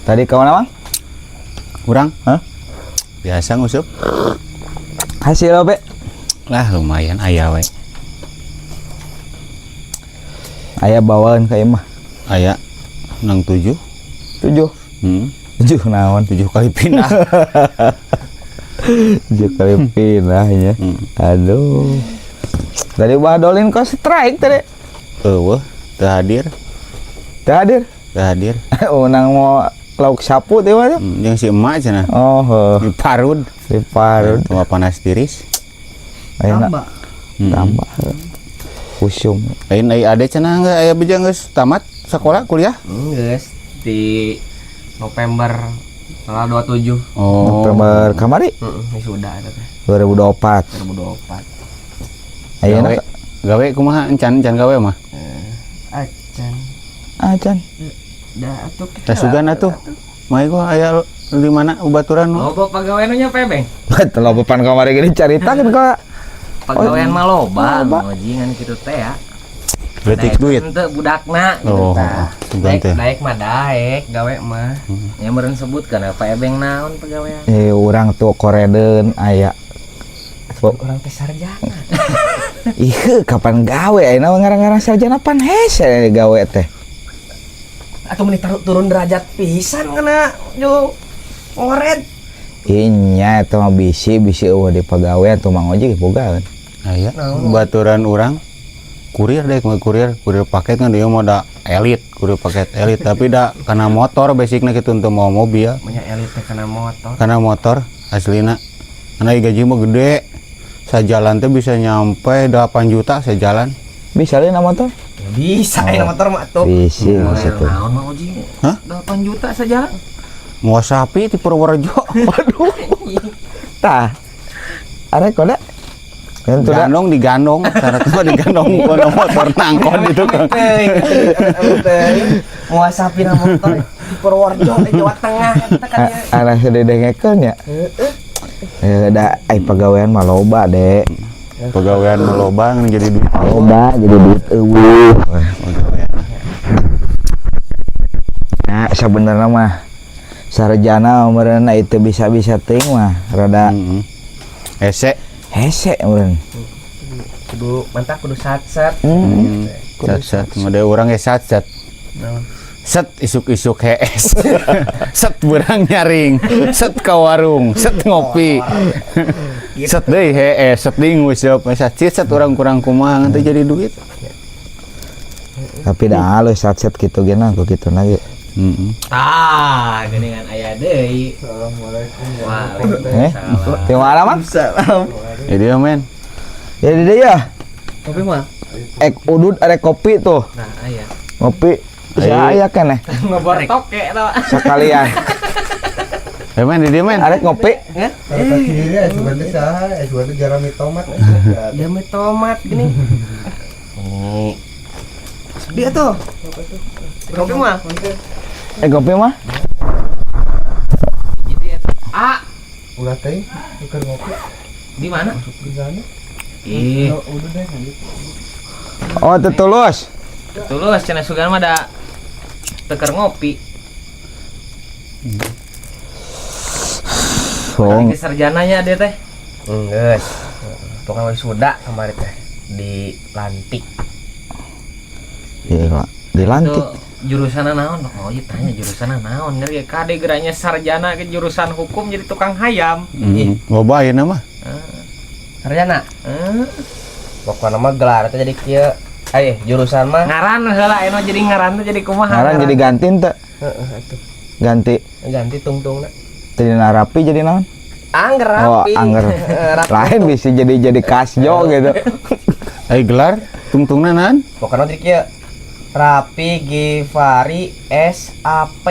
Tadi kawan Mang? Kurang? Hah? Biasa ngusup. Hasil apa? Lah lumayan aya we. Aya bawaan ka imah. Aya nang 7. 7. 7 naon? 7 kali pindah. 7 kali pindah ya. Aduh. Tadi badolin kok strike tadi. Eueuh, teu hadir. Teu hadir. Teu hadir. Unang mau lauk sapu teh mah. Jeung si emak cenah. Oh, Di parud. di parut. Cuma panas tiris. Ayeuna tambah. Kusum. Lain ade cenah geus aya beja geus tamat sekolah kuliah? Geus di November tanggal 27. Oh. November kamari Sudah eta teh. 2024. 2024. Ayeuna Gawe kumaha encan gawe mah? Acan. acan. Da atuh kita. Tasugan atuh. Mae gua aya di mana baturan nu? Loba pagawean nya pebeng. Betul bepan kamari gini caritakeun ka. Pagawean mah loba, ngojingan kitu teh ya. Leutik duit. Henteu budakna gitu Oh, tah. sugan teh. Daek mah daek gawe mah. Nya meureun sebutkeun apa ebeng naon pagawean. Urang tuh koredeun aya. Urang teh sarjana. Ih, kapan gawe ayeuna ngarang-ngarang sarjana pan hese gawe teh. Atuh meni turun derajat pisan kana jo ngored. Inya eta mah bisi eueuh di pagawean tuh Mang Oji bogaeun. Aya baturan urang kurir deh kurir paket kan dia mau da elit kurir paket elit tapi da kana motor basicnya gitu untuk mau mobil Banyak elit teh kana motor aslina karena gaji mah gede sajalan teh bisa nyampe 8 juta sejalan Bisa le na motor? Bisa Oh. motor mah tuh. Bisi situ. Naon mah Oji? Hah? 8 juta saja. mau sapi di Purworejo. Waduh. Tah. Arek koda. Digandong cara tuh digandong kono motor nangkon itu kan. Mau sapi na motor di Purworejo di Jawa Tengah eta kan ya. Arek sededengekeun nya. Da ai pagawean mah loba, Dek. Pegawaian loba jadi duit Loba jadi duit eueuh. Nah, sebenarnya mah sarjana meureun itu bisa-bisa teuing mah rada hese meureun. Kudu mantap kudu sat-sat. sat mode urang ge sat set isuk-isuk HS set berang nyaring set ka warung set ngopi set deui HS set deui nguseup set urang kurang kumaha teh jadi duit. Tapi dah halus satset kitu ge na kitu na ge. Tah, geuningan aya deui. Assalamualaikum. Waalaikumsalam. Terima kasih, Mang. Salam. Ya dia men. Ya dia ya. Kopi mah? Udud ada kopi tuh. Nah, aya. Ngopi. Bisa aya kan Ngobor toke to. sekalian. Ya men, dia men. Arek ngopi. Ya? Kiri sebenarnya saha, sebenarnya jarami tomat. Demi tomat gini. Nih. Dia tuh. Kopi mah? Kopi mah? Gitu ya. Ah, Ulah teh, ikut ngopi di mana? di sana. Ih, Udah deh gitu. Oh, tetulus. tulus cenah sugan mah da teker ngopi. Song. Lagi sarjananya dia teh. Geus. Tukang wisuda kemarin teh di Lantik. Iya, dilantik. Itu jurusan naon? Mau tanya jurusan naon? Ngeri kade geranya sarjana ke jurusan hukum jadi tukang hayam. Loba ayeuna mah. Sarjana. Pokoknya mah gelar teh jadi kieu. Jurusan mah ngaran heula eno jadi ngaran teh jadi kumaha? Sekarang jadi ganti teh. Ganti. Ganti tungtungna. Jadi rapi jadi naon? Angger Oh, rapi. angger. Lain bisa jadi kasjo gitu. Ai gelar tungtungna naon? Pokoknya jadi kieu. Rapi Givari SAP.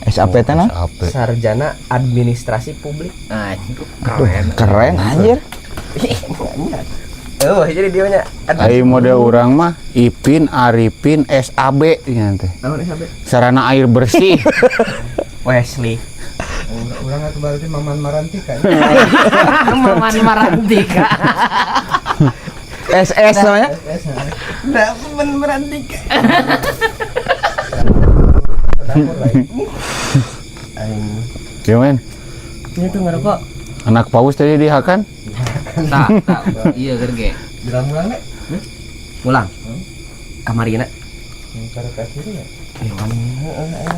SAP teh naon? Sarjana Administrasi Publik. Keren. Keren anjir. Jadi dia nya. Ai mode urang mah Ipin Arifin SAB nya teh. Naon SAB? Sarana air bersih. Wesley. Urang atuh berarti Maman Marantika. Maman Marantika. SS namanya. Maman Marantika. aing. Ya men, Ini tuh ngerokok. anak paus tadi dihakan. Tak, iya gerge. Geram ulang nek. Pulang. Kamarina. Karena kasih ya. Hewan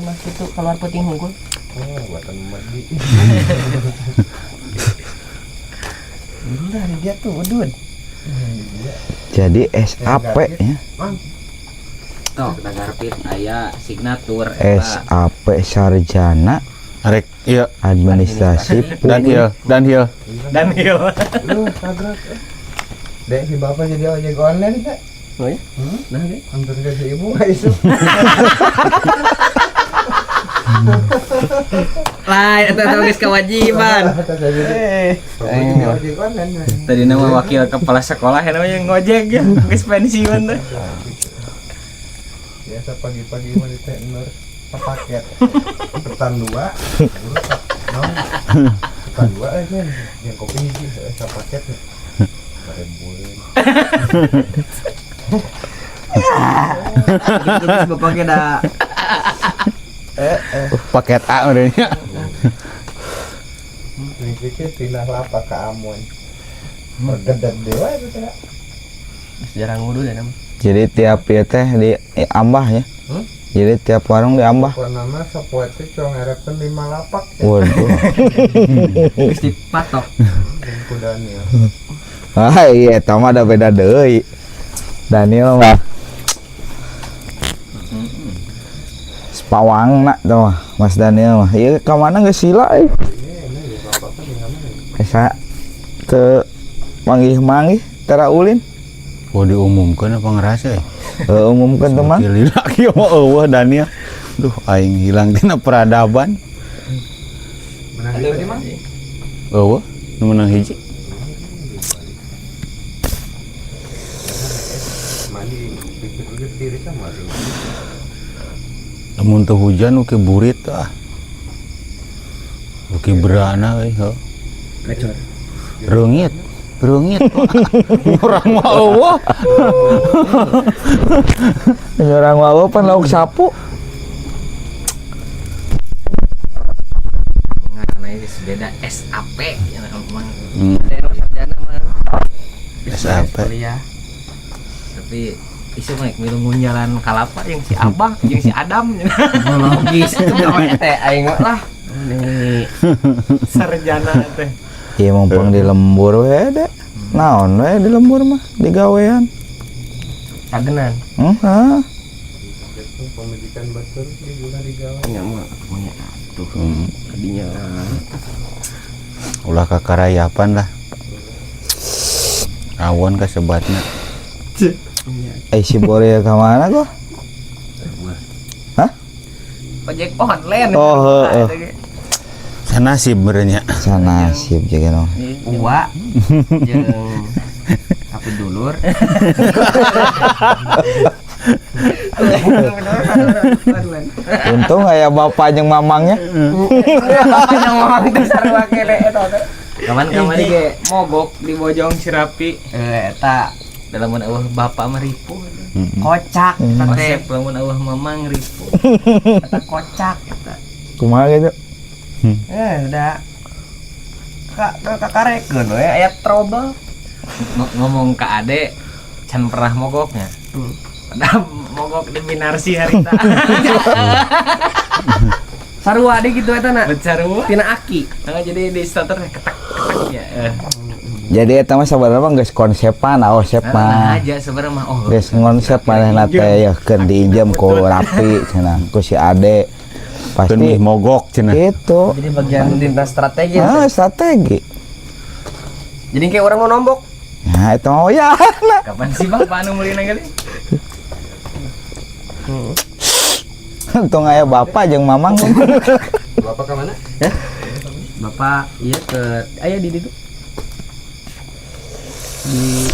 mas itu keluar puting hungkul. Oh, buatan mandi. Udah dia tuh, udun. Jadi SAP ya. Tok, dagarpit aya signatur SAP sarjana Arek, iya. administrasi Dan iya, dan iya. Lu tabrak. Dek si bapak jadi ojek online kak. Oh ya? Nah, ge. Hampir ke si ibu nggak isu. Lah, eta geus kewajiban. Jadi ojek online. Tadi nama wakil kepala sekolah yang ngojek ya, geus pensiun teh. Biasa pagi-pagi mah ditenor paket. Petan 2. Petan 2 kan. Yang kopi hiji paket. Rembulan. Geus bapake da Paket A udahnya. Ini pikir pindah lapak ke Amon. Bergedak dewa itu teh. jarang ngudu ya nama. jadi tiap ya teh di ambah ya jadi tiap warung di ambah Nama sapoe teh cong ngarepen 5 lapak. waduh Geus dipatok. Ku Daniel. iya tama ada beda deui Daniel mah Pawang nak tuh mah, Mas Daniel mah iya ke mana geus sila esa ke manggih-manggih tara ulin Oh diumumkan apa ngerasa ya? umumkan teman Pilih lagi mau eueuh Daniel. Duh aing hilang tina peradaban. Menang di mana? Eueuh, nu menang hiji. Mandi pikir-pikir diri sama sih. Lamun teu hujan oke burit ah. Oke berana we, heuh. Gacor. Reungit. Orang mah eueuh. orang wawo pan lauk sapu Ngaranna geus beda SAP ya emang. Hmm. Ada yang sarjana mah. SAP. Kuliah. Tapi isu mah milu ngunjalan kalapa yang si Abah, yang si Adam. Logis itu gawe teh aing lah. Nih. Sarjana teh. iya mumpung di lembur we dek naon we di lembur mah di gawean Kagenan. heeh Itu pemedikan batur di juga di gawe. Nya mah punya tuh kadinya. Ulah kakarayapan lah. Rawon kasebatna. si Bore ka mana kok Ojek online. Oh, heeh. Sanasib berenya. sana sip jaga no Uwa jeung apa dulur. untung aya bapak jeung mamangnya Yang ngomong itu sarua kele eta teh. Kaman-kaman ge mogok di Bojong Sirapi. Eta dalam eueuh bapak mah ripuh. Kocak eta teh. Lamun eueuh mamang ripuh. Eta kocak eta. kumaha gitu Udah. Kakarekeun we aya trouble. Ngomong ke Ade can pernah mogoknya. Padahal mogok di Minarsi harita. Sarua ade gitu eta na. Sarua. Tina aki. Jadi di starter ketak ya. jadi eta mah sabarna mah geus konsepan aosep Nah mah aja sebenarnya mah oh. geus ngonsep manehna teh ya keun diinjem ku Rapi cenah ku si Ade pasti Keun mogok cenah. itu Jadi bagian dinta strategi. strategi Jadi kayak orang mau nombok. nah itu mau ya Kapan sih bapak anu meulina kali? untung aya bapak jeung mamang Bapak ke mana? Bapak iya ke aya di ditu. Di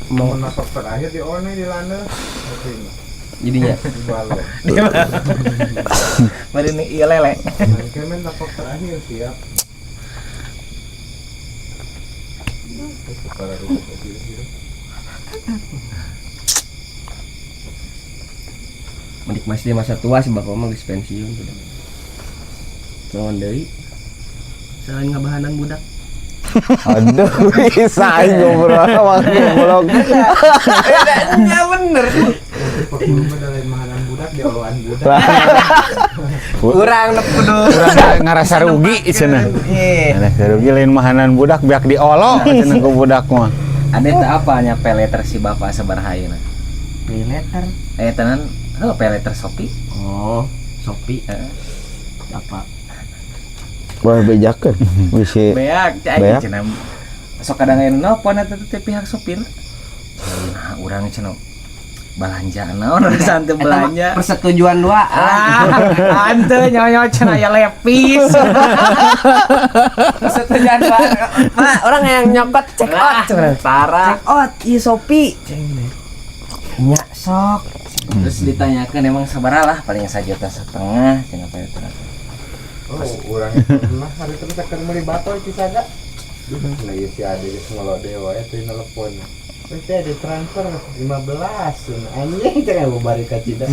Mau napak terakhir di one di lana. Oke. jadinya. Di balon. Mari nih iya lele. Kemen napak terakhir siap. Para rumah kopi. Menikmati masa tua sih bapak mah geus pensiun sudah. Naon deui? Selain ngabahanan budak. Aduh, bisa ngobrol sama goblok. Ya bener. Pokoknya dari mahanan budak di oloan budak. Kurang kudu. Urang ngarasa rugi cenah. Ngarasa rugi lain mahanan budak biak diolo cenah ku budak mah. Ada teh apanya peleter si bapak sabaraha ayeuna? Peleter. Tenan, peleter Shopee. Oh, Shopee. Bapak. Boleh bejakeun. Bisi Beak, cai Beak. cenah. Sok kadang aya nelpon eta teh pihak sopir. Nah, urang cenah belanja naon santai belanja. Persetujuan dua. Ante nyonya cenah ya lepis. Persetujuan dua. Pak, orang yang nyokot check out. Parah. Check out di Shopee. Nya sok. Terus ditanyakan emang sabaraha lah paling 1,5 juta cenah peleter. Oh, urang pernah hari itu tekan meuli bato itu saja. Nah, ieu si ade geus ngelok dewa teh telepon. Terus saya ditransfer 15. Anjing cenah bari ka Cida.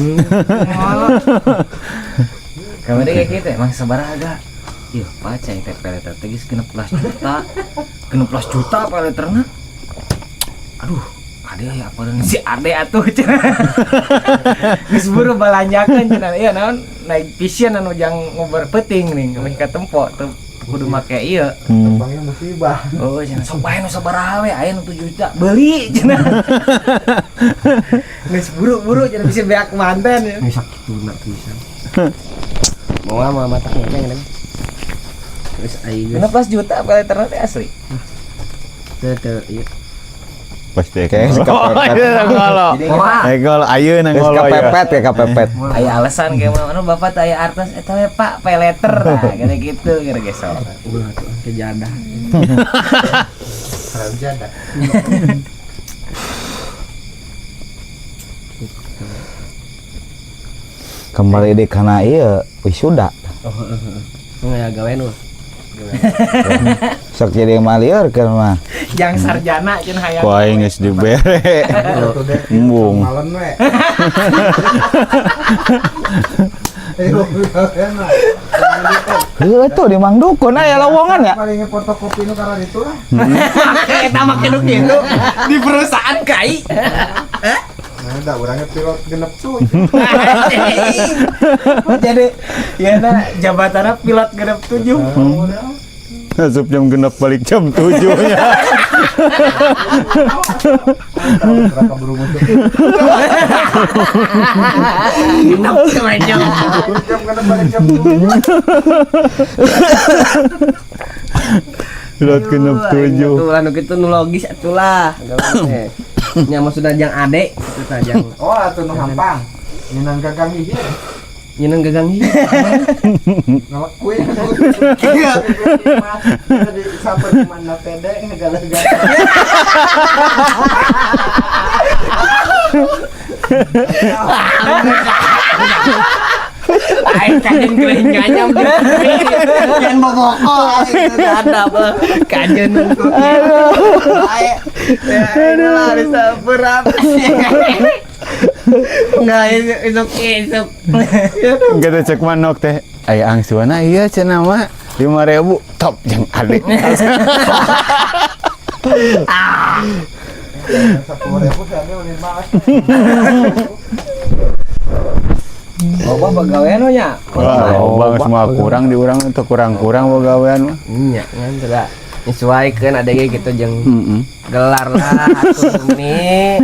Kamu deh kayak gitu emang sabaraha ga? Ieu Pak cai teh peleter teh geus 16 juta. 16 juta peleterna. Aduh, ade aya apa dan si ade atuh cenah. Geus buru balanjakeun cenah. Ieu naon naik vision anu jang ngobar peuting nih kami ka tempo teu kudu make ieu. Tembangnya musibah. Oh, cenah sok bae nu sabaraha we aya nu 7 juta. Beuli cenah. Geus buru-buru cenah bisa beak manten. Ini sakituna pisan. Mau mah mata ngene kan. Terus aing 16 juta peleterna teh asli. teu ieu. Pasti Kayaknya si Oh, kepepet. iya ngolo. Ngolo ayeuna Geus ngolo ya. kepepet ya kepepet. Aya alasan kayak mana bapak teh aya artos eta we Pak peleter nah gini gitu gara gesok. Ulah tuh kejadah. Harus jadak. Kembali di kana ieu wisuda. Ngaya gawe nu. Sok jadi malieur keur mah. Yang sarjana cenah hayang. Ku aing geus dibere. Tuh deh. Embung. Malon we. Ayo, enak. Ieu tuh di Mang Dukun aya lowongan ya. Paling fotokopi nu karena itu lah. Eta make nu kitu di perusahaan kai. Nah, dah orangnya pilot genep tuh. Jadi ya jabatannya pilot genep 7. Asup jam genep balik jam 7-nya. Berapa berumun tuh. Genep semuanya. Jam genep balik jam 7. Pilot genep 7. Tuh anu kitu nu logis atulah. Nya maksudna jang ade itu sajang. Oh, atuh nu hampang. Nyenang gagang hiji. Nyeunang gagang hi. Ngelak kue. Iya. Jadi sampai di mana pede ngagalah-galah. Aing kajen geuning nganyam. Yang boboko ada apa? Kajen nunggu. Aduh, bisa berapa sih? Nggak, isuk. Kita cek manok teh. Aya angsuana iya cenah mah 5.000 top jeung ade. 10.000 saya udah bahas. Loba pagawean we nya. Wah, bang semua kurang di urang itu kurang-kurang pegawaian mah. Nya ngan teu nyesuaikeun ade ge kitu jeung Heeh. gelar lah atuh nih.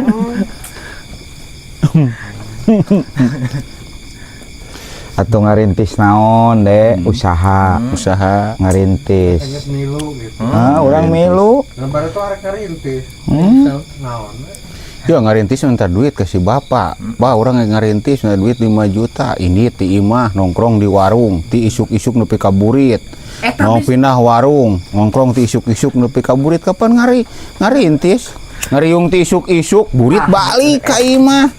Atau ngarintis naon deh usaha ngarintis. Ingat milu gitu. Orang milu. Lebar itu arek rintis. Naon? Ya ngarintis minta duit ke si bapak. Ba orang yang ngarintis minta duit 5 juta. Ini ti imah nongkrong di warung, ti isuk-isuk nepi ka burit. Mau pindah warung, nongkrong ti isuk-isuk nepi ka burit. Kapan ngarintis? Ngariung ti isuk-isuk, burit balik ka imah.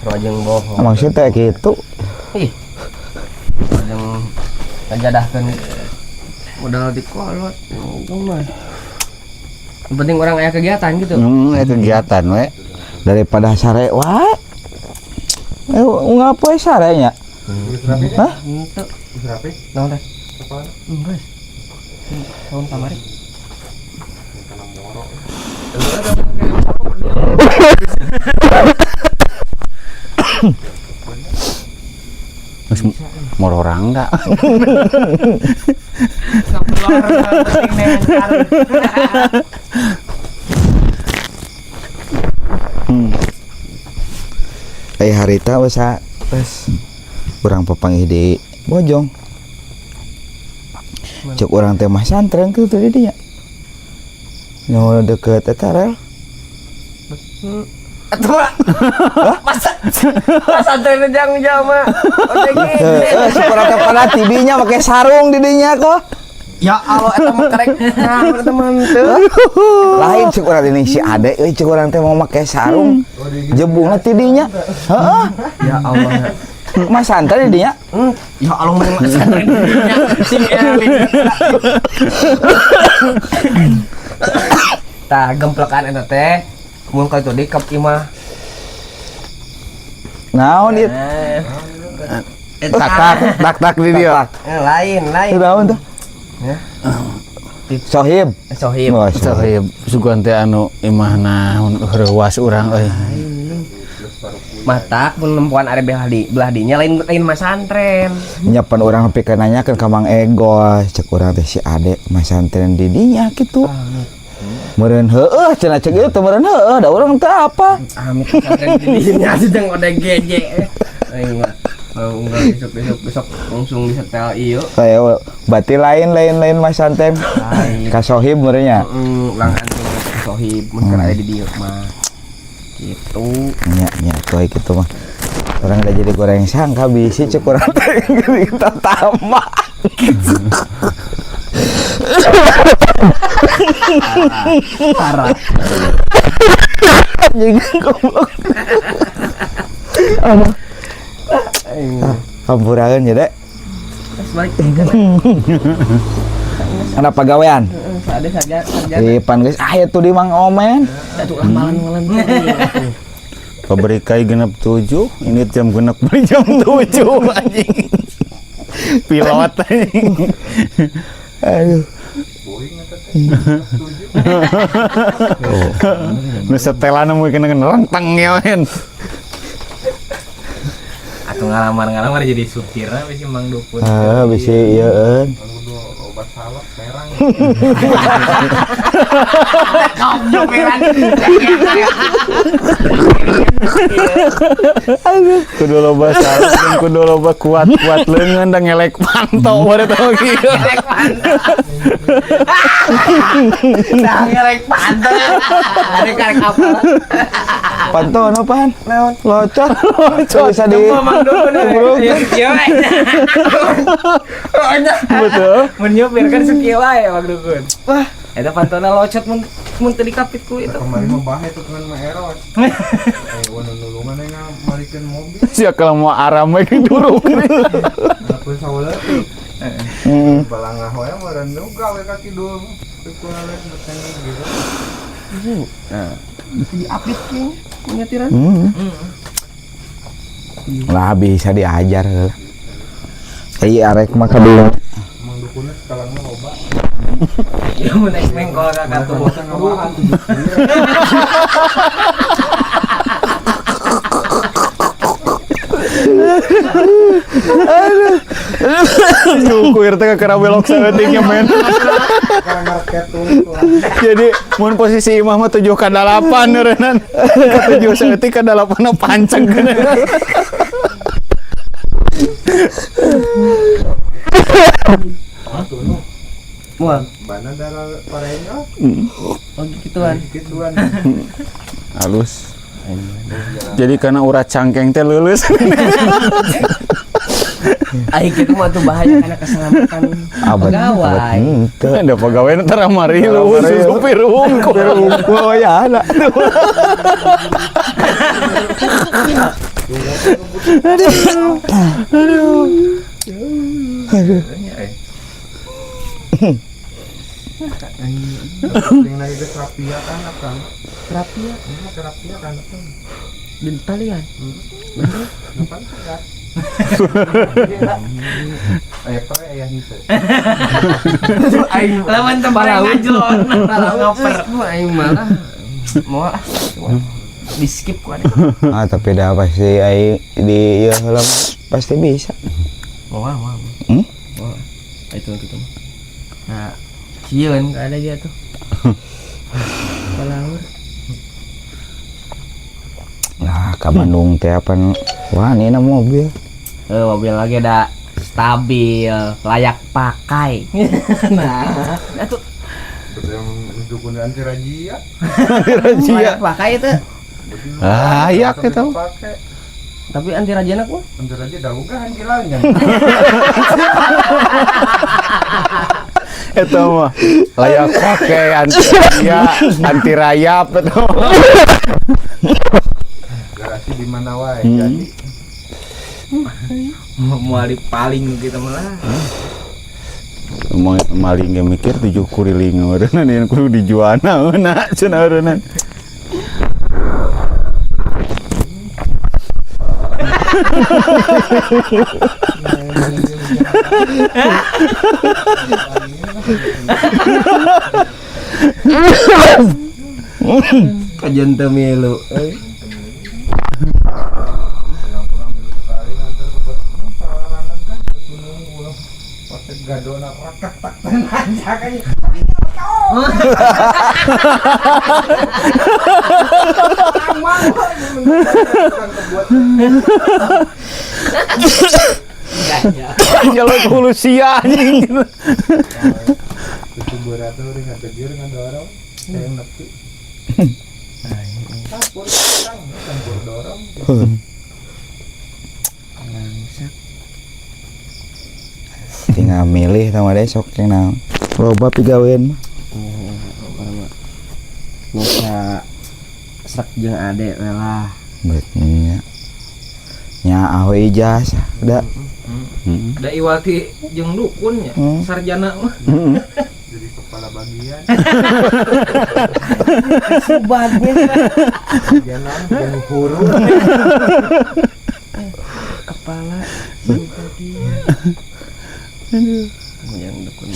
Rojeng bohong. Maksudnya gitu. Ih. Rojeng ngajadahkeun modal di kolot. Ngomong mah. Yang penting orang aya kegiatan gitu. Kegiatan we. Daripada sare wae. Ngapoe sarenya? Rapi. Hah? Henteu. Rapi. Naon teh? Apa? Enggak. Tahun kamari. Karena morok. Geus mor orang enggak. Harita basa tes urang papanggih di Bojong. Cek urang teh mah santren kitu di dinya. Nu deket eta rel. Atuh. Masa santren jang mah. Oke gitu. Sakurang teh pada tidinya make sarung di dinya kok. Ya Allah eta mah karek nah teman teu. Lain cek urang ini si Ade euy cek urang teh mau make sarung. Jebungna tidinya. Heeh. Ya Allah. Mas santren di dinya. Ya Allah mah santren dinya. Si Elin. Tah gemplekan eta teh. Mun ka itu di kap imah. Naon ieu? Tak di dia. Lain. Naon tuh? Sohib. Sohib. Oh, Sohib sugan teh anu imahna reuwas urang euy. Matak pun perempuan are belah dinya lain mas santren. Nyapan orang pikeun nanyakeun ka Mang Ego, cek urang teh si Ade mas santren di dinya kitu. Meureun heueuh cenah cek ieu teh meureun heueuh da urang teh apa? Amit santren di dinya sedang ode geje. Aing mah enggak besok langsung disetel ieu. Saya berarti lain mas santren. Lain. Ka Sohib meureun nya. Ulang anting sohib mun kana aya di dieu mah. Gitu. Nya tuh kitu mah. Orang udah jadi goreng sangka bisi cek urang teh kita tambah. Parah. Jadi goblok. Hampurakeun ya, Dek. Balik Ada pagawean. ada saja Di pan geus aya tuh di Mang Omen. atuh amalan-amalan Pabrik kai genep 7, ini jam genep beri jam 7 anjing. Pilot anjing. Aduh. Nu setelan meuy kena rentang ya men. Atuh ngalamar jadi supirna bisi Mang Dukun. Bisi ieueun. Kudu obat salak merang. Kudu loba salak jeung kudu loba kuat-kuat leungeun da ngelek panto baru tau kieu. ngerek pantai ada karek apa Pantau apaan? Locot. Bisa di Mang Dukun ya. Betul. Mun nyopir kan sukieu wae Mang Dukun. Wah, eta pantona locot mun teu dikapit ku itu. Kemarin mah bahe tuh kan mah eros. Wana nulungan aing marikeun mobil. Sia kalau mau aram we durung. Aku sawaleutik. Balangah wae meureun juga we kaki dul. Tukuna we bertengger gitu. diapit king nyetiran lah bisa diajar. Iya arek maka dulu. Mang Dukunnya sekarang mah loba. Ya mun naik mengkol kakak tuh. Bosan ngawahan. Nyukur teh ke belok saeutiknya men. Sekarang market tuh. Jadi mun posisi imah mah 7/8 eureunnan. Ka 7 saeutik ka 8 panceng geuneun. mual Bana darah pareño. oh gituan Gituan. Halus. Jadi karena urat cangkeng teh leuleus. aing kitu mah tuh bahaya karena keselamatan pegawai Ada pegawai ntar amari lu supir unggul. Oh ya ada. Yang lagi ke terapia kan akan. terapia Terapia kan akan. di talian Depan tegas. pre aya henteu. Aing Lawan tempat ngajlon, ngoper. Aing malah mau di skip ku ada. Tapi dah pasti ai di ya heula pasti bisa. Mau. Hmm? Itu. Nah, sieun ka ada dia tuh. Palaur. Nah, ke Bandung teh apa wah ini na mobil. Mobil lagi ada stabil, layak pakai. Nah, itu Terus yang dukun anti razia. layak pakai itu. Layak itu. Pakai Tapi anti rajana ku. anti razia dah ugahan kilangnya. Itu mah layak pakai anti rayap itu. Garasi di mana wae jadi. Mau paling gitu malah. Maling ge mikir 7 kuriling eureun yang kudu dijuana euna cenah eureun. Kajian temilu. Gadona rakak tak aja kayak Kalau hulu sia anjing. itu berat tuh dengan tegir dengan dorong saya nepi campur dorong Tinggal milih sama deh sok yang naon. Loba pigawean mah. Bisa sek jeung ade we lah. Betnya. Nya ahoy ijazah da. Da iwati jeung dukunnya, sarjana mah. jadi kepala bagian Subadnya jalan dan huru kepala yang dukun.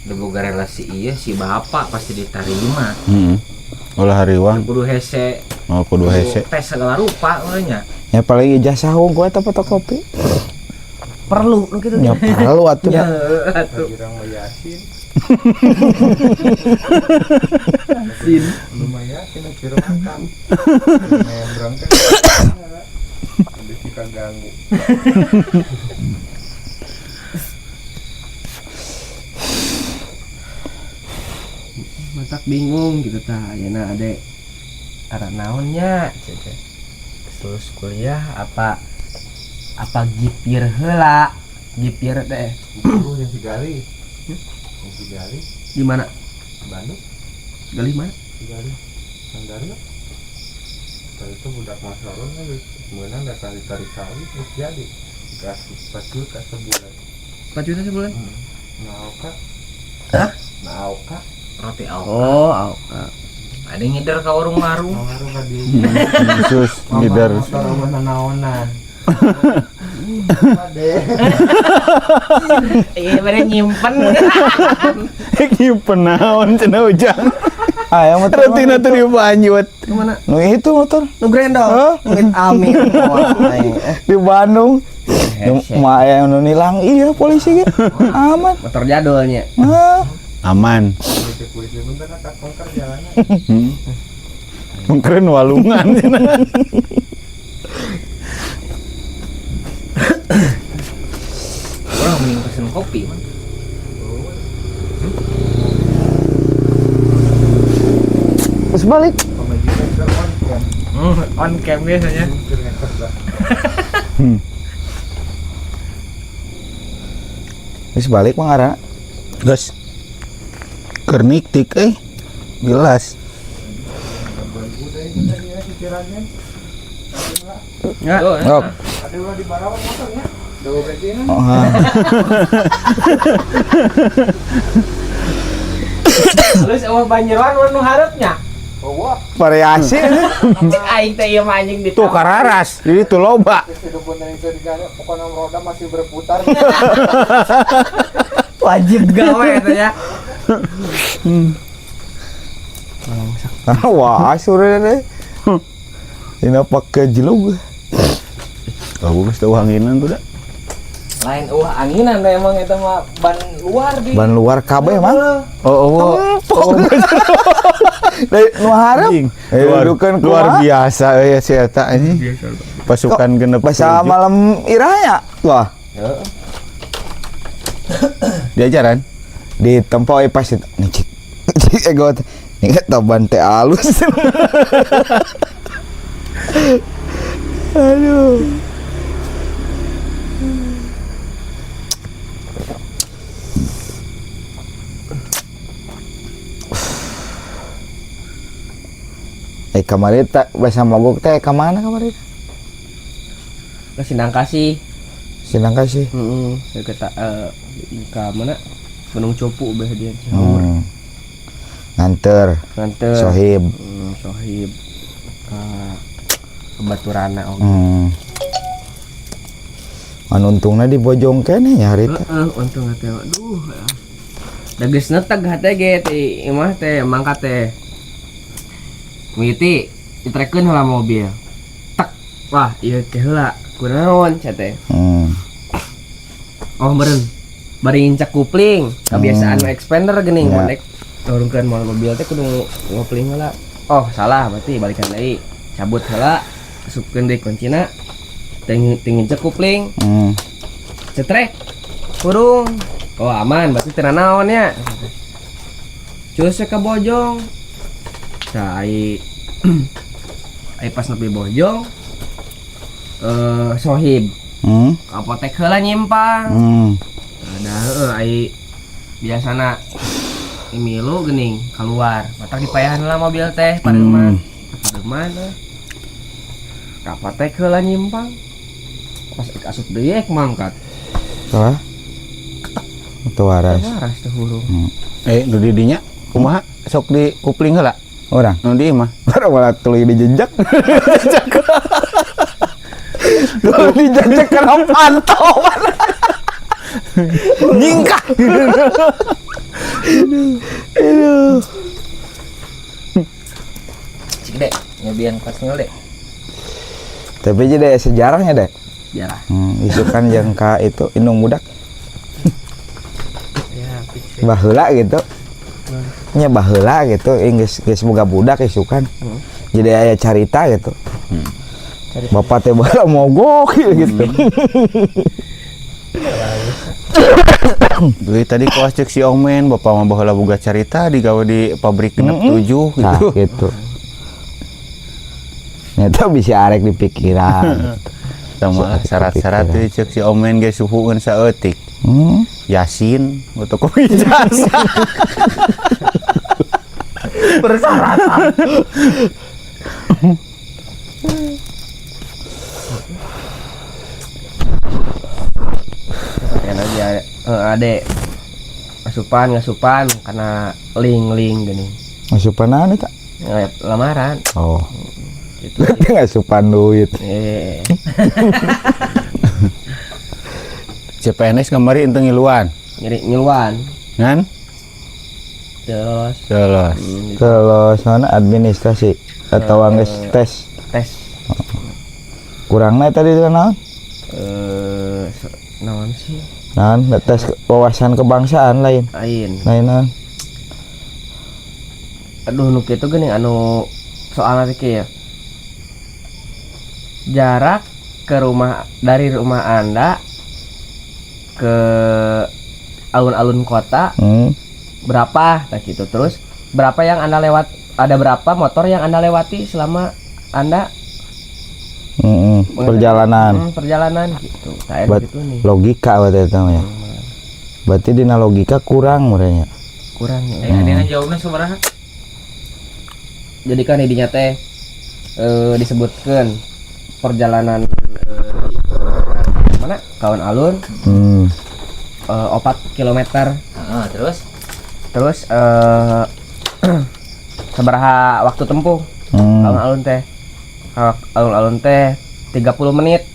Da boga relasi iya si bapak pasti diterima. Ulah hariwang Kudu hese, kudu hese. tes segala rupa nya. Ya paling ijazah unggul eta fotokopi. Perlu lu gitu. Ya perlu atuh da. kirang yasin Sin. lumayan kira makan lumayan berangkat ada si kaganggu Matak bingung gitu tah. Ayeuna ade ara naonnya cece. Terus kuliah apa gipir heula. Gipir teh guru yang si gali di mana? Bandung Gali mana? si gali Sanggario tadi itu budak masaron kan menang dah kali tarik kali terus jadi kasih 4 juta sebulan 4 juta sebulan? naoka Hah? naoka Roti al. Oh, auka. Ada yang ngider ka warung-warung. ngaruh ka di Khusus ngidar. motor mana naonan Ade Iya, pada nyimpen. Nyimpen naon cenah ujang. Ah, yang motor Retina teh dibanjut. Kemana? nu itu motor Nu grendol. Mit Amin. di Bandung. Mah aya nu nilang iya polisi ge. Aman. Motor jadulnya. Ah, Aman. kulit bentar tak kongkar jalanan Mungkin walungan cenah. Orang mending pesen kopi, man. terus balik. pemajikan ke on On cam biasanya. Terus balik mah ngaranna. Gas. Kernik tik gelas. Ya. Tuh, Oh. ada ulah di Barawang motornya dawa bensin Oh, ah. Terus awal banjiran nu harapnya. Wah, variasi. Cek aing teh ieu mah anjing di Tuh kararas, jadi tuh loba. kehidupan yang bisa digana, pokoknya roda masih berputar. wajib gawe eta ya. Wah, sore deh. Ini pakai jelug. Oh, geus teu anginan tuh da. Lain anginan teh emang eta mah ban luar di. Ban luar kabeh mah. Oh. Dari nu hareup. Anjing. Dukeun Luar biasa ya si eta ini. Pasukan genep Bahasa malam iranya. Wah, diajaran. di tempat pas itu. Nih cik. Cik ego teh. Ini taban teh alus. Aduh. Kemarin tak bahasa mogok teh ke mana kemarin? Ke Sindang Kasih. Sindang Kasih. Ke mana? Gunung Cupu beh dia. Nganter Nganter. Sohib. Sohib. Ke Baturana oge. Untungnya di Bojong kene nya hari teh. Untung teh. Aduh. Da geus neteg hate ge teh imah teh mangkat teh. Miti ditrekeun heula mobil. Tak. Wah, ieu teh heula. Kunaon cat teh. Oh, meureun. Bari incak kupling. Kebiasaan expander geuning Ya. mondek. Turunkeun mobil teh kudu ngopling heula. Oh, salah berarti balikan deui. Cabut heula, asupkeun deui kuncina. Ting incak kupling. Cetrek. Kurung. Oh, aman, berarti teu naon ya. Cus ke Bojong. Ai pas nepi Bojong Sohib apotek heula nyimpang. Ada ai biasana imilu geuning keluar matak dipayahan heula mobil teh pareuman ka apotek heula nyimpang pas asup deui mangkat Salah. Itu waras. waras teh hulu. Nu di dinya kumaha sok di kupling heula. Orang. Nu di mah. Baru malah tuluy dijejak. Tuluy dijejak kana pantau. Nyingkah. Aduh. Cik dek, nyobian pas ngel dek. Tapi jadi sejarahnya deh. Jarah. Itu kan yang ka itu indung budak. Ya, Baheula gitu. Nya baheula gitu, geus boga budak isukan. Jadi aya carita gitu. Bapak teh baheula mogok gitu. Duit tadi kuas cek si Omen, bapak mah baheula boga carita digawe di pabrik genep 7 gitu. Nah, gitu. Nyata bisa arek di pikiran. Sama syarat-syarat teh cek si Omen ge suhueun saeutik. Yasin untuk ijazah. persyaratan. Yang lagi ade ngasupan karena ling gini. Masupanan eta? Lamaran. Oh. Itu. Berarti ngasupan duit. CPNS kemarin ente ngiluan. Ngiluan. Kan? Terus Jelas. Kalau sana administrasi atau geus tes. tes. Kurangna tadi itu naon? Naon sih? Naon tes wawasan kebangsaan lain. Lain. Naon? Aduh nu kitu geuning anu soalna teh ya. Jarak ke rumah dari rumah Anda ke alun-alun kota berapa nah gitu. Terus berapa yang Anda lewat, ada berapa motor yang Anda lewati selama Anda perjalanan. Perjalanan gitu. Saya gitu nih. Logika berarti itu ya. Berarti dina logika kurang muranya. Kurang. Dina jawabna sabaraha? Jadi kan didinya teh disebutkan perjalanan mana kawan alun 4 kilometer. Terus Terus sabaraha waktu tempuh alun-alun teh. Alun-alun teh 30 menit.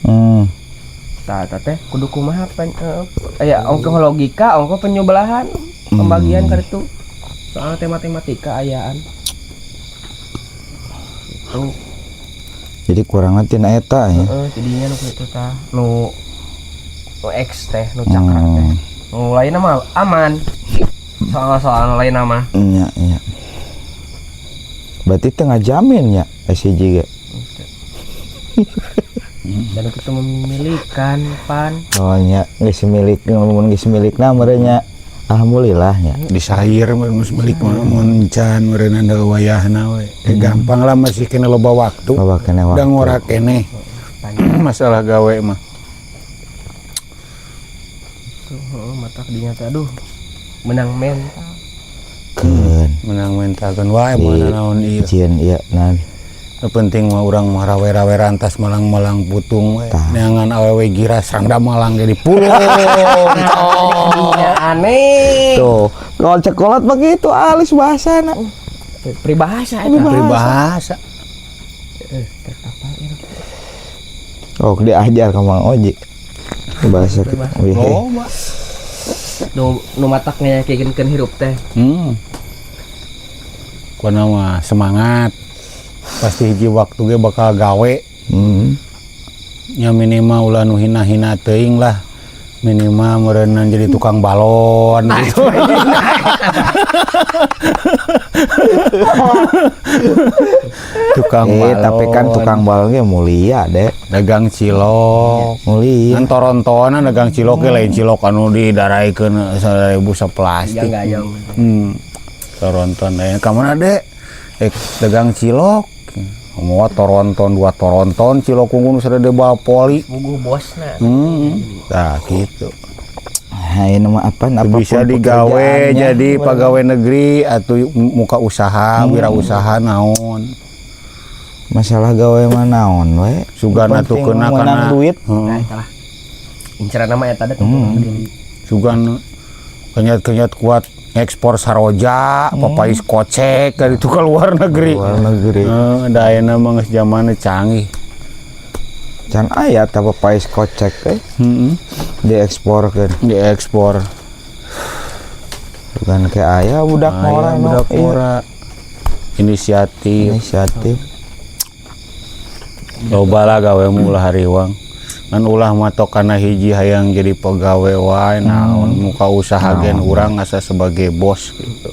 Tah teh kudu kumaha aya ongko logika, ongko penyebelahan, pembagian kartu. Soalnya teh matematika ayaan. Tuh. Jadi kurang tina eta ya. Jadinya nu kitu tah nu X teh nu cakra teh. Nu lainna mah aman. Soal lain mah. Iya, iya. Berarti tengah jamin ya SCG ge. Dan kita memilikan pan. Oh nya geus milik mun geus milikna merenya alhamdulillah nya. Disair mun milik mun can meureun anda wayahna we. Gampang lah masih kena loba waktu. Loba kena waktu. Da ngora keneh. Masalah gawe mah. Tuh, mata dinya teh aduh. Menang mental. Keun. Menang mental kan wae mana naon ieu. Cieun ieu nah. Nu penting mah urang mah rawe-rawe rantas malang-malang putung we. Neangan awewe gira sangda malang jadi pulung. Dinya aneh. Tuh, kalau cokelat begitu alis bahasana. Pribahasa eta. Pribahasa. Oh, diajar ka Mang Oji. Bahasa Loba. Nu matak ngayakikeun hirup teh. Kuna mah semangat. Pasti hiji waktu ge bakal gawe. Ya minimal ulah nu hina-hina teuing lah. Minimal meureunna jadi tukang balon gitu. Tukang balon. Tapi kan tukang balon ge mulia, Dek. Dagang cilok. Mulia. Kan torontoana dagang cilok ge lain cilok anu didaraikeun 1000 saplastik. Gayang. Toronton ka mana, Dek? Dagang cilok. Mau toronton 2 toronton cilok unggul sadade bawa poli. Buguh bosna. Nah, gitu. Nah, ini mah apa Bisa digawe jadi pegawai negeri atau muka usaha, wirausaha naon. Masalah gawe mah naon we. Sugana tuh kena kana duit. Nah, itulah. Inceran nama eta teh Sugan kenyat-kenyat kuat ekspor saroja, papais kocek dari itu ke luar negeri. Luar negeri. Da ayeuna mah geus zamanna canggih. Can aya ta papais kocek teh. Dieksporkeun. Diekspor. Bukan kayak aya budak orang budak mora. Inisiatif. Loba lah gawe ulah hariwang. Kan ulah matok kana hiji hayang jadi pegawai wae naon muka usaha gen urang asa sebagai bos gitu.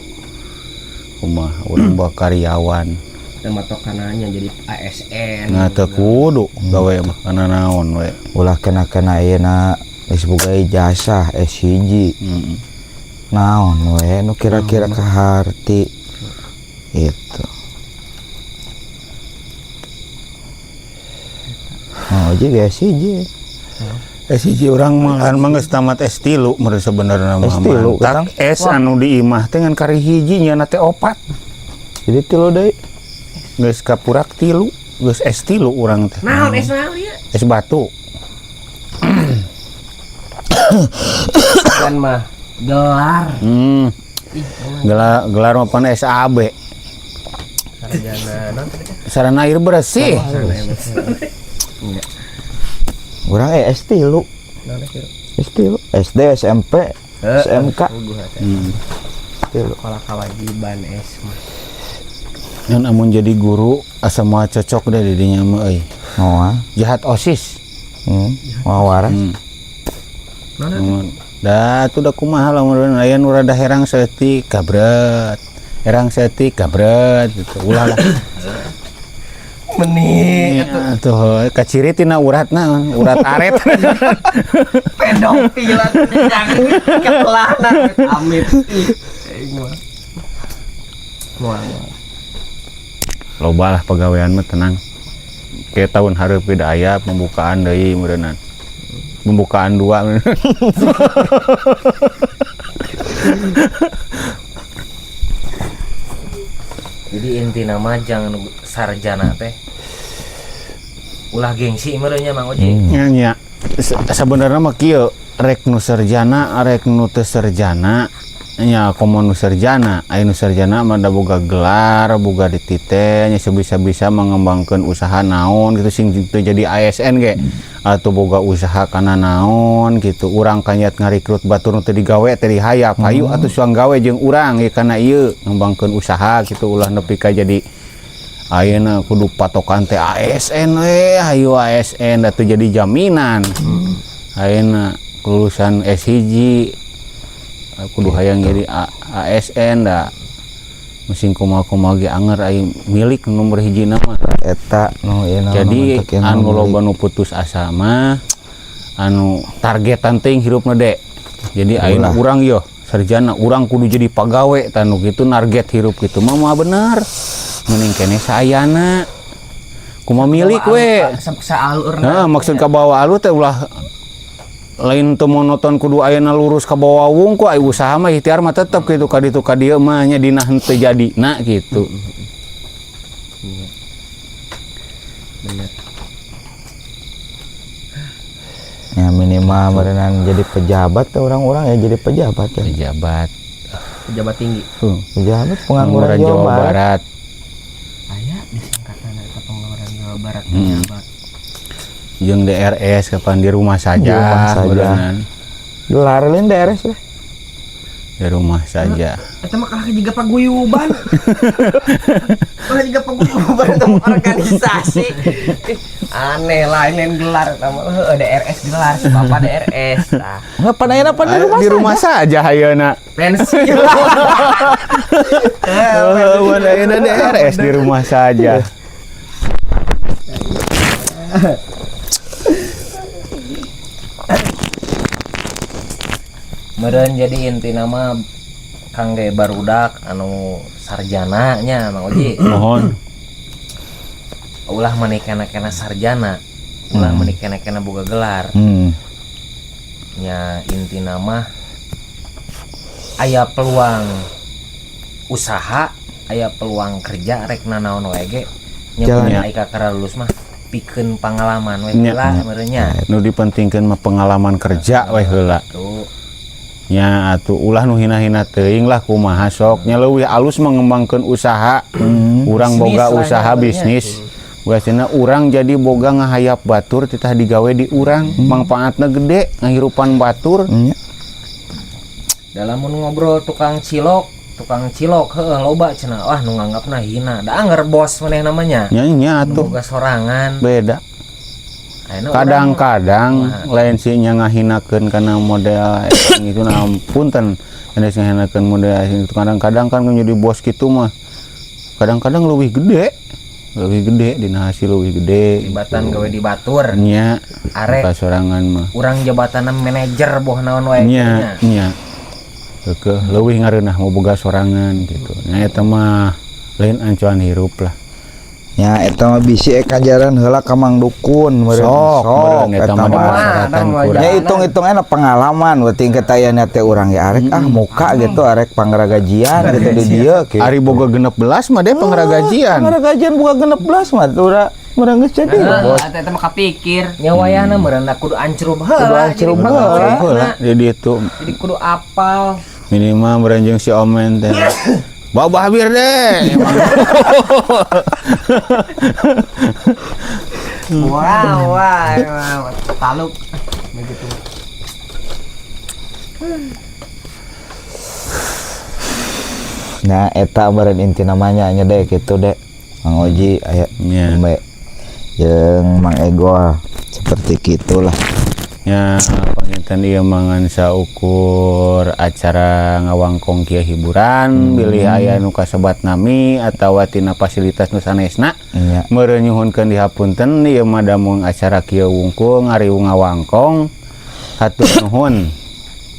Kumaha urang bae karyawan. Dan matok kananya jadi ASN. Nah teu kudu gawe mah kana naon we. Ulah kena ayeuna geus boga ijazah SCG. Naon we nu kira-kira kaharti. Itu. Oh, jadi SCG. SCG urang malahan mah geus tamat S3 meureun sebenarnya mah. S3 katang. S anu di imah teh ngan kari hiji nya teh 4. Jadi 3 deui. Geus kapurak 3, geus S3 urang teh. Naon es naon ieu? Es batu. Kan mah gelar. Gelar mah pan SAB. Sarjana naon teh? Sarana air bersih. Urang S3. S3, SD, SMP, SMK. Kalau kewajiban es mah. Yang amun jadi guru asa moal cocok deh didinya mah euy. Moal. Jahat OSIS. Moal waras. Da tuh da kumaha lamun aya nu rada herang seeutik kabret. Herang seeutik kabret gitu. Ulah lah. Menit Tuh kaciri tina uratna, urat aret. pedofilan jangan ketelanan amit. Moal. Loba lah pegawaian mah tenang. Kayak tahun hareup ge aya pembukaan deui meureunnan. Pembukaan 2. Jadi inti nama jangan sarjana teh ulah gengsi merenya Mang Oji. Nya sebenarnya mah kieu rek nu sarjana rek nu teu sarjana nya komo nu sarjana aya nu sarjana mah da boga gelar boga ditite nya sebisa-bisa mengembangkan usaha naon gitu sing teu jadi ASN ge atau boga usaha kana naon gitu urang kanyat ngarikrut batur nu teu digawe teh dihayap hayu atuh suang gawe jeung urang ye kana ieu ngembangkeun usaha gitu ulah nepi ka jadi ayeuna kudu patokan teh ASN we hayu ASN da teu jadi jaminan ayeuna kelulusan S1 kudu hayang jadi ASN da mesin kumaha ge anger aya milik nomor hiji nama eta nu ieu jadi anu loba nu putus asa mah anu targetan teuing hirupna de jadi ayeuna urang yo sarjana urang kudu jadi pagawe tanu kitu target hirup kitu mah bener mending keneh saayana kumaha milik we nah maksud ka bawa alur teh ulah lain teu monoton kudu ayeuna lurus ka bawah wungkul aya usaha mah ikhtiar mah tetep kitu ka ditu ka dieu mah nya dina henteu jadina kitu. Bener. Ya minimal merenang jadi pejabat tuh orang-orang ya jadi pejabat ya. Pejabat tinggi. Pejabat pengangguran Jawa Barat. Aya di singkatan eta pengangguran Jawa Barat pejabat. Jeung DRS kapan di rumah saja. Gelar lain DRS lah. Di rumah saja. Eta mah kalah jiga paguyuban. Kalah jiga paguyuban eta organisasi. Aneh lain gelar eta mah DRS gelar si Bapak DRS tah. Ngapan ayeuna pan Di rumah saja hayeuna. Pensiun. Mana ayeuna DRS di rumah saja. Meureun jadi inti nama kangge barudak anu sarjana nya Mang Oji. Mohon. Ulah menikana-kana sarjana, ulah menikana-kana boga gelar. Nya inti nama aya peluang usaha, aya peluang kerja rek nanaon wae ge. Nya mun aya kakara lulus mah pikeun pangalaman we heula meureun nya. Nu dipentingkeun mah pengalaman kerja we heula. Nya atuh ulah nu hina-hina teuing lah kumaha sok nya leuwih alus mengembangkeun usaha urang boga usaha bisnis biasana urang jadi boga ngahayap batur titah digawe di urang mangpaatna gede ngahirupan batur dalam ngobrol tukang cilok heuh loba cenah wah nu nganggapna hina da anger bos maneh namanya nya atuh boga sorangan beda kadang-kadang lain sih nya ngahinakeun kana model gitu nah punten anda ngahinakeun model itu kadang-kadang kan jadi bos gitu mah kadang-kadang leuwih gede dina hasil leuwih gede jabatan gawe di batur nya arek sorangan mah urang jabatanna manajer boh naon wae nya keukeuh leuwih ngareunah mau boga sorangan gitu nya eta mah lain ancuan hirup lah. Ya eta mah bisi kajaran heula ka Mang Dukun sok eta mah dimasaratan kurang. Ya hitung-hitungna pengalaman we tingkat aya teh urang ge arek muka gitu arek pangragajian gitu di dieu kieu. Ari boga 16 mah deh pangragajian. Pangragajian boga 16 mah urang urang geus jadi bos. Eta mah kapikir nya wayahna meureun kudu ancrup heula. Heula di ditu. Jadi kudu apal Minimal beranjung si Omen teh. Bawa bir deh. Wah, taluk begitu. Nah, eta beren inti namanya nya deh gitu deh. Mang Oji aya Mbak jeung Mang Egol seperti gitulah. Ya, panginten ieu mangan saukur acara ngawangkong kieu hiburan, bilih aya nu kasebat nami atawa tina fasilitas nu sanesna. Meureun nyuhunkeun dihapunten ieu mah damung acara kieu wungkul ngariung ngawangkong. Hatur nuhun.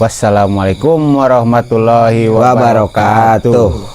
Wassalamualaikum warahmatullahi wabarakatuh.